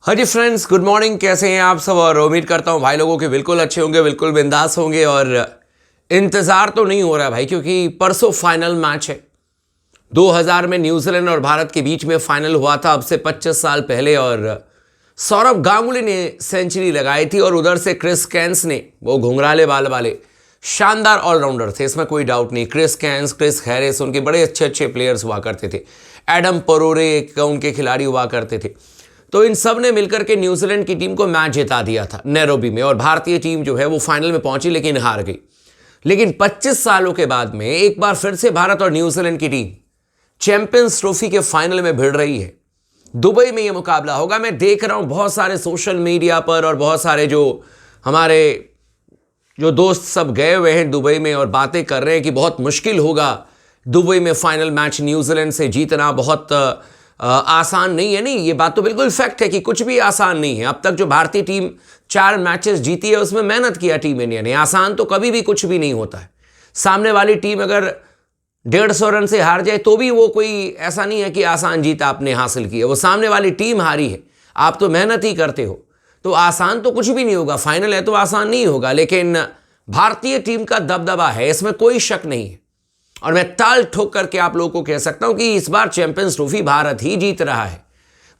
हाँ जी friends, good morning. कैसे हैं आप सब? और उम्मीद करता हूँ भाई लोगों के बिल्कुल अच्छे होंगे, बिल्कुल बिंदास होंगे। और इंतज़ार तो नहीं हो रहा भाई, क्योंकि परसों फाइनल मैच है। 2000 में न्यूजीलैंड और भारत के बीच में फाइनल हुआ था, अब से 25 साल पहले। और सौरव गांगुली ने सेंचुरी लगाई थी और उधर से क्रिस कैन्स ने, वो घुंघराले बाल वाले शानदार ऑलराउंडर थे, इसमें कोई डाउट नहीं। क्रिस कैन्स, क्रिस हैरिस, उनके बड़े अच्छे अच्छे प्लेयर्स हुआ करते थे। एडम परोरे उनके खिलाड़ी हुआ करते थे। तो इन सब ने मिलकर के न्यूजीलैंड की टीम को मैच जिता दिया था नैरोबी में, और भारतीय टीम जो है वो फाइनल में पहुंची लेकिन हार गई। लेकिन 25 सालों के बाद में एक बार फिर से भारत और न्यूजीलैंड की टीम चैंपियंस ट्रॉफी के फाइनल में भिड़ रही है। दुबई में यह मुकाबला होगा। मैं देख रहा हूं बहुत सारे सोशल मीडिया पर और बहुत सारे जो हमारे दोस्त सब गए हुए हैं दुबई में और बातें कर रहे हैं कि बहुत मुश्किल होगा दुबई में फाइनल मैच न्यूजीलैंड से जीतना, बहुत आसान नहीं है। नहीं, ये बात तो बिल्कुल फैक्ट है कि कुछ भी आसान नहीं है। अब तक जो भारतीय टीम 4 मैचेस जीती है उसमें मेहनत किया टीम इंडिया ने। आसान तो कभी भी कुछ भी नहीं होता है। सामने वाली टीम अगर 150 रन से हार जाए तो भी वो कोई ऐसा नहीं है कि आसान जीत आपने हासिल की है। वो सामने वाली टीम हारी है, आप तो मेहनत ही करते हो, तो आसान तो कुछ भी नहीं होगा। फाइनल है तो आसान नहीं होगा, लेकिन भारतीय टीम का दबदबा है, इसमें कोई शक नहीं है। और मैं ताल ठोक करके आप लोगों को कह सकता हूं कि इस बार चैंपियंस ट्रॉफी भारत ही जीत रहा है।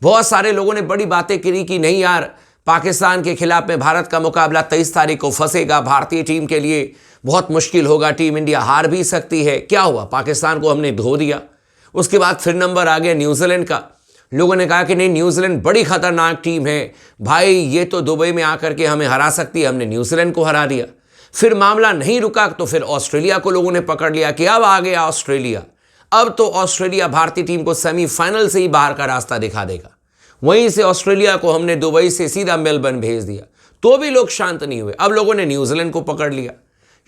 बहुत सारे लोगों ने बड़ी बातें करी कि नहीं यार, पाकिस्तान के खिलाफ में भारत का मुकाबला 23 तारीख को फंसेगा, भारतीय टीम के लिए बहुत मुश्किल होगा, टीम इंडिया हार भी सकती है। क्या हुआ? पाकिस्तान को हमने धो दिया। उसके बाद फिर नंबर आ गया न्यूजीलैंड का। लोगों ने कहा कि नहीं, न्यूजीलैंड बड़ी खतरनाक टीम है भाई, ये तो दुबई में आकर के हमें हरा सकती है। हमने न्यूजीलैंड को हरा दिया। फिर मामला नहीं रुका तो फिर ऑस्ट्रेलिया को लोगों ने पकड़ लिया कि अब आ गया ऑस्ट्रेलिया। अब तो ऑस्ट्रेलिया भारतीय टीम को सेमीफाइनल से ही बाहर का रास्ता दिखा देगा। वहीं से ऑस्ट्रेलिया को हमने दुबई से सीधा मेलबर्न भेज दिया, तो भी लोग शांत नहीं हुए। अब लोगों ने न्यूजीलैंड को पकड़ लिया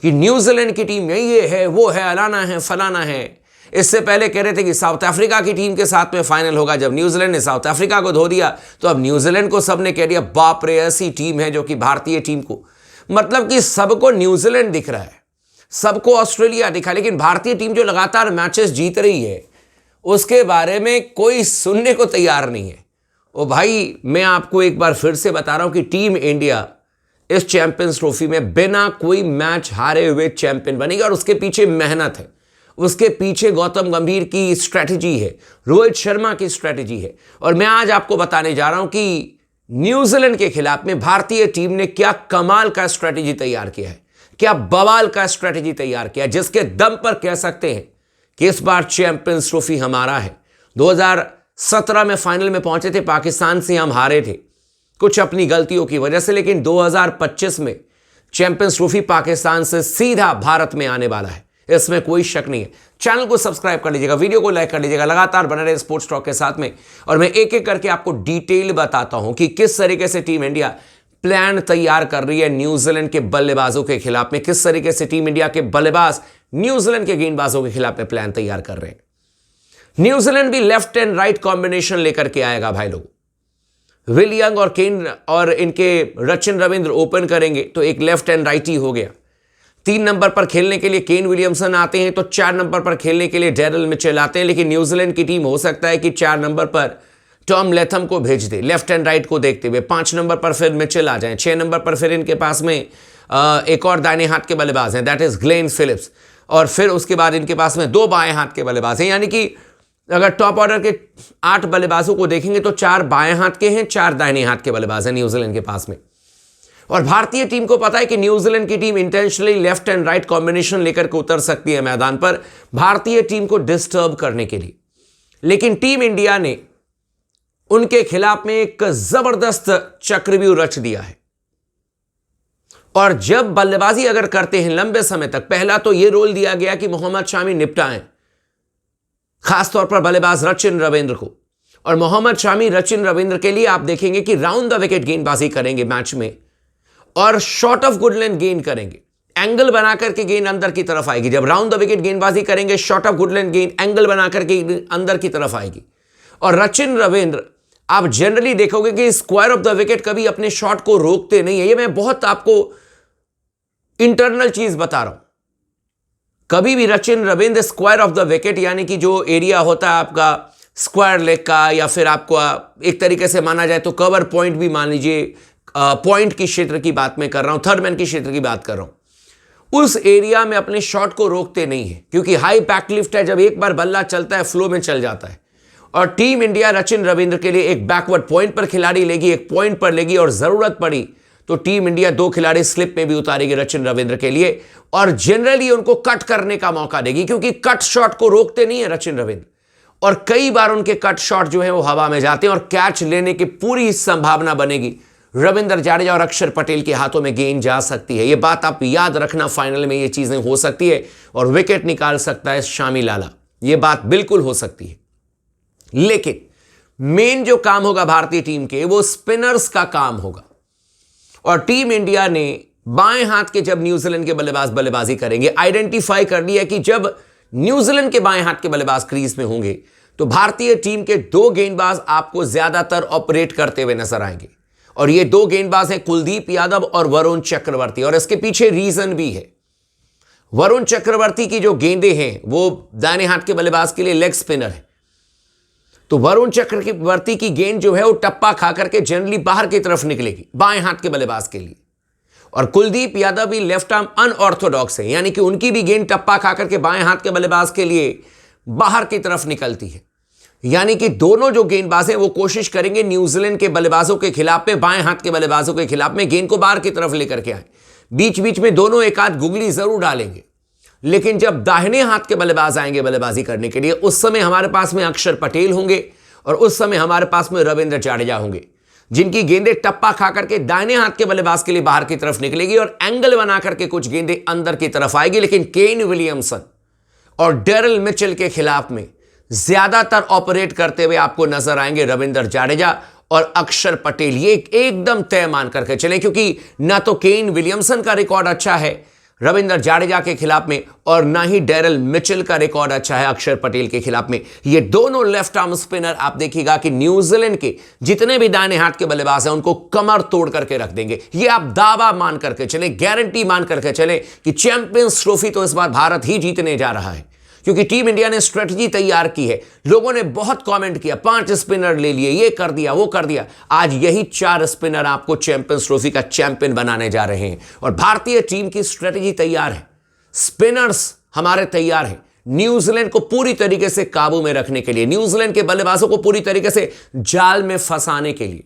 कि न्यूजीलैंड की टीम ये है, वो है, अलाना है, फलाना है। इससे पहले कह रहे थे कि साउथ अफ्रीका की टीम के साथ में फाइनल होगा। जब न्यूजीलैंड ने साउथ अफ्रीका को धो दिया तो अब न्यूजीलैंड को सबने कह दिया बाप रे, ऐसी टीम है जो कि भारतीय टीम को, मतलब कि सबको न्यूजीलैंड दिख रहा है, सबको ऑस्ट्रेलिया दिखा, लेकिन भारतीय टीम जो लगातार मैचेस जीत रही है उसके बारे में कोई सुनने को तैयार नहीं है। ओ भाई, मैं आपको एक बार फिर से बता रहा हूं कि टीम इंडिया इस चैंपियंस ट्रॉफी में बिना कोई मैच हारे हुए चैंपियन बनेगी। और उसके पीछे मेहनत है, उसके पीछे गौतम गंभीर की स्ट्रैटेजी है, रोहित शर्मा की स्ट्रैटेजी है। और मैं आज आपको बताने जा रहा हूं कि न्यूजीलैंड के खिलाफ में भारतीय टीम ने क्या कमाल का स्ट्रैटेजी तैयार किया है, क्या बवाल का स्ट्रैटेजी तैयार किया, जिसके दम पर कह सकते हैं कि इस बार चैंपियंस ट्रॉफी हमारा है। 2017 में फाइनल में पहुंचे थे, पाकिस्तान से हम हारे थे कुछ अपनी गलतियों की वजह से, लेकिन 2025 में चैंपियंस ट्रॉफी पाकिस्तान से सीधा भारत में आने वाला है, इसमें कोई शक नहीं है। चैनल को सब्सक्राइब कर लीजिएगा, वीडियो को लाइक कर लीजिएगा, लगातार बने रहे स्पोर्ट्स टॉक के साथ में। और मैं एक एक करके आपको डिटेल बताता हूं कि किस तरीके से टीम इंडिया प्लान तैयार कर रही है न्यूजीलैंड के बल्लेबाजों के खिलाफ में, किस तरीके से टीम इंडिया के बल्लेबाज न्यूजीलैंड के गेंदबाजों के खिलाफ में प्लान तैयार कर रहे हैं। न्यूजीलैंड भी लेफ्ट एंड राइट कॉम्बिनेशन लेकर के आएगा भाई लोग। विल यंग और केन और इनके रचिन रविंद्र ओपन करेंगे तो एक लेफ्ट एंड राइट ही हो गया। 3 नंबर पर खेलने के लिए केन विलियमसन आते हैं, तो 4 नंबर पर खेलने के लिए डेरिल मिचेल आते हैं। लेकिन न्यूजीलैंड की टीम हो सकता है कि 4 नंबर पर टॉम लेथम को भेज दे, लेफ्ट एंड राइट को देखते हुए। 5 नंबर पर फिर मिचेल आ जाए, 6 नंबर पर फिर इनके पास में एक और दाहिने हाथ के बल्लेबाज हैं, दैट इज ग्लेन फिलिप्स। और फिर उसके बाद इनके पास में 2 बाएं हाथ के बल्लेबाज हैं। यानी कि अगर टॉप ऑर्डर के 8 बल्लेबाजों को देखेंगे तो 4 बाएं हाथ के हैं, 4 दाहिने हाथ के बल्लेबाज हैं न्यूजीलैंड के पास में। और भारतीय टीम को पता है कि न्यूजीलैंड की team intentionally left and right combination लेकर के उतर सकती है मैदान पर भारतीय टीम को डिस्टर्ब करने के लिए। लेकिन टीम इंडिया ने उनके खिलाफ में एक जबरदस्त चक्रव्यूह रच दिया है। और जब बल्लेबाजी अगर करते हैं लंबे समय तक, पहला तो यह रोल दिया गया कि मोहम्मद शामी निपटाएं, खासतौर पर बल्लेबाज रचिन रविंद्र को। और मोहम्मद शामी रचिन रविंद्र के लिए आप देखेंगे कि राउंड द विकेट गेंदबाजी करेंगे मैच में और शॉर्ट ऑफ गुड लेंथ गेंद करेंगे, एंगल बनाकर के गेंद अंदर की तरफ आएगी। जब राउंड द विकेट गेंदबाजी करेंगे, शॉर्ट ऑफ गुड लेंथ गेंद एंगल बनाकर के अंदर की तरफ आएगी। और रचिन रविंद्र आप जनरली देखोगे कि स्क्वायर ऑफ द विकेट कभी अपने शॉट को रोकते नहीं है। ये मैं बहुत आपको इंटरनल चीज बता रहा हूं। कभी भी Rachin Ravindra square of the wicket, यानी कि जो एरिया होता है आपका स्क्वायर लेग का, या फिर आपको एक तरीके से माना जाए तो कवर पॉइंट भी मान लीजिए, पॉइंट की क्षेत्र की बात मैं कर रहा हूं, थर्ड मैन की क्षेत्र की बात कर रहा हूं, उस एरिया में अपने शॉट को रोकते नहीं है, क्योंकि हाई बैक लिफ्ट है, जब एक बार बल्ला चलता है फ्लो में चल जाता है। और टीम इंडिया रचिन रविंद्र के लिए एक बैकवर्ड पॉइंट पर खिलाड़ी लेगी, एक पॉइंट पर लेगी, और जरूरत पड़ी तो टीम इंडिया 2 खिलाड़ी स्लिप में भी उतारेगी रचिन रविंद्र के लिए, और जनरली उनको कट करने का मौका देगी, क्योंकि कट शॉट को रोकते नहीं है रचिन रविंद्र, और कई बार उनके कट शॉट जो है वो हवा में जाते हैं और कैच लेने की पूरी संभावना बनेगी। रविंद्र जाडेजा और अक्षर पटेल के हाथों में गेंद जा सकती है, ये बात आप याद रखना, फाइनल में ये चीजें हो सकती है, और विकेट निकाल सकता है शामी लाला, ये बात बिल्कुल हो सकती है। लेकिन मेन जो काम होगा भारतीय टीम के, वो स्पिनर्स का काम होगा। और टीम इंडिया ने बाएं हाथ के जब न्यूजीलैंड के बल्लेबाज बल्लेबाजी करेंगे, आइडेंटिफाई कर लिया कि जब न्यूजीलैंड के बाएं हाथ के बल्लेबाज क्रीज में होंगे तो भारतीय टीम के 2 गेंदबाज आपको ज्यादातर ऑपरेट करते हुए नजर आएंगे, और ये 2 गेंदबाज हैं कुलदीप यादव और वरुण चक्रवर्ती। और इसके पीछे रीजन भी है, वरुण चक्रवर्ती की जो गेंदें हैं वो दाहिने हाथ के बल्लेबाज के लिए लेग स्पिनर है, तो वरुण चक्रवर्ती की गेंद जो है वो टप्पा खा करके जनरली बाहर की तरफ निकलेगी बाएं हाथ के बल्लेबाज के लिए। और कुलदीप यादव भी लेफ्ट आर्म अनऑर्थोडॉक्स है, यानी कि उनकी भी गेंद टप्पा खा करके बाएं हाथ के बल्लेबाज के लिए बाहर की तरफ निकलती है। यानी कि दोनों जो गेंदबाज हैं वो कोशिश करेंगे न्यूजीलैंड के बल्लेबाजों के खिलाफ में, बाएं हाथ के बल्लेबाजों के खिलाफ में गेंद को बाहर की तरफ लेकर के आए। बीच बीच में दोनों एक आध गुगली जरूर डालेंगे, लेकिन जब दाहिने हाथ के बल्लेबाज आएंगे बल्लेबाजी करने के लिए, उस समय हमारे पास में अक्षर पटेल होंगे और उस समय हमारे पास में रविंद्र जाडेजा होंगे, जिनकी गेंदें टप्पा खा करके दाहिने हाथ के बल्लेबाज के लिए बाहर की तरफ निकलेगी और एंगल बना करके कुछ गेंदें अंदर की तरफ आएगी। लेकिन केन विलियमसन और डेरिल मिचेल के खिलाफ में ज्यादातर ऑपरेट करते हुए आपको नजर आएंगे रविंद्र जाडेजा और अक्षर पटेल। ये एकदम तय मान करके चले, क्योंकि ना तो केन विलियमसन का रिकॉर्ड अच्छा है रविंद्र जाडेजा के खिलाफ में, और ना ही डेरिल मिचेल का रिकॉर्ड अच्छा है अक्षर पटेल के खिलाफ में। ये दोनों लेफ्ट आर्म स्पिनर आप देखिएगा कि न्यूजीलैंड के जितने भी दाहिने हाथ के बल्लेबाज हैं उनको कमर तोड़ करके रख देंगे। ये आप दावा मान करके चले, गारंटी मान करके चले कि चैंपियंस ट्रॉफी तो इस बार भारत ही जीतने जा रहा है, क्योंकि टीम इंडिया ने स्ट्रेटजी तैयार की है। लोगों ने बहुत कमेंट किया, 5 स्पिनर ले लिए, ये कर दिया वो कर दिया। आज यही 4 स्पिनर आपको चैंपियंस ट्रॉफी का चैंपियन बनाने जा रहे हैं, और भारतीय टीम की स्ट्रेटजी तैयार है, स्पिनर्स हमारे तैयार हैं न्यूजीलैंड को पूरी तरीके से काबू में रखने के लिए, न्यूजीलैंड के बल्लेबाजों को पूरी तरीके से जाल में फंसाने के लिए।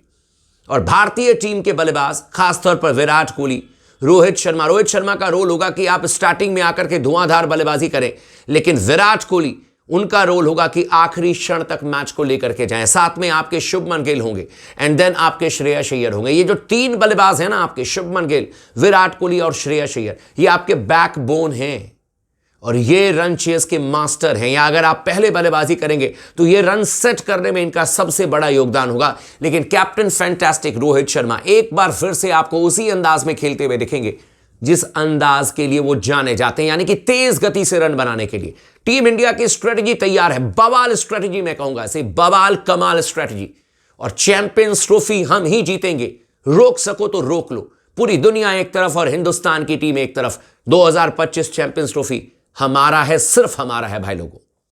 और भारतीय टीम के बल्लेबाज खासतौर पर विराट कोहली, रोहित शर्मा का रोल होगा कि आप स्टार्टिंग में आकर के धुआंधार बल्लेबाजी करें, लेकिन विराट कोहली, उनका रोल होगा कि आखिरी क्षण तक मैच को लेकर के जाएं। साथ में आपके शुभमन गिल होंगे एंड देन आपके श्रेयस अय्यर होंगे। ये जो 3 बल्लेबाज हैं ना आपके, शुभमन गिल, विराट कोहली और श्रेयस अय्यर, ये आपके बैकबोन हैं और ये रन चेस के मास्टर हैं। या अगर आप पहले बल्लेबाजी करेंगे तो ये रन सेट करने में इनका सबसे बड़ा योगदान होगा। लेकिन कैप्टन फैंटास्टिक रोहित शर्मा एक बार फिर से आपको उसी अंदाज में खेलते हुए दिखेंगे जिस अंदाज के लिए वो जाने जाते हैं, यानी कि तेज गति से रन बनाने के लिए। टीम इंडिया की स्ट्रेटजी तैयार है, बवाल स्ट्रेटजी मैं कहूंगा इसे, बवाल कमाल स्ट्रेटजी। और चैंपियंस ट्रॉफी हम ही जीतेंगे, रोक सको तो रोक लो। पूरी दुनिया एक तरफ और हिंदुस्तान की टीम एक तरफ, 2025 चैंपियंस ट्रॉफी हमारा है, सिर्फ हमारा है भाई लोगों।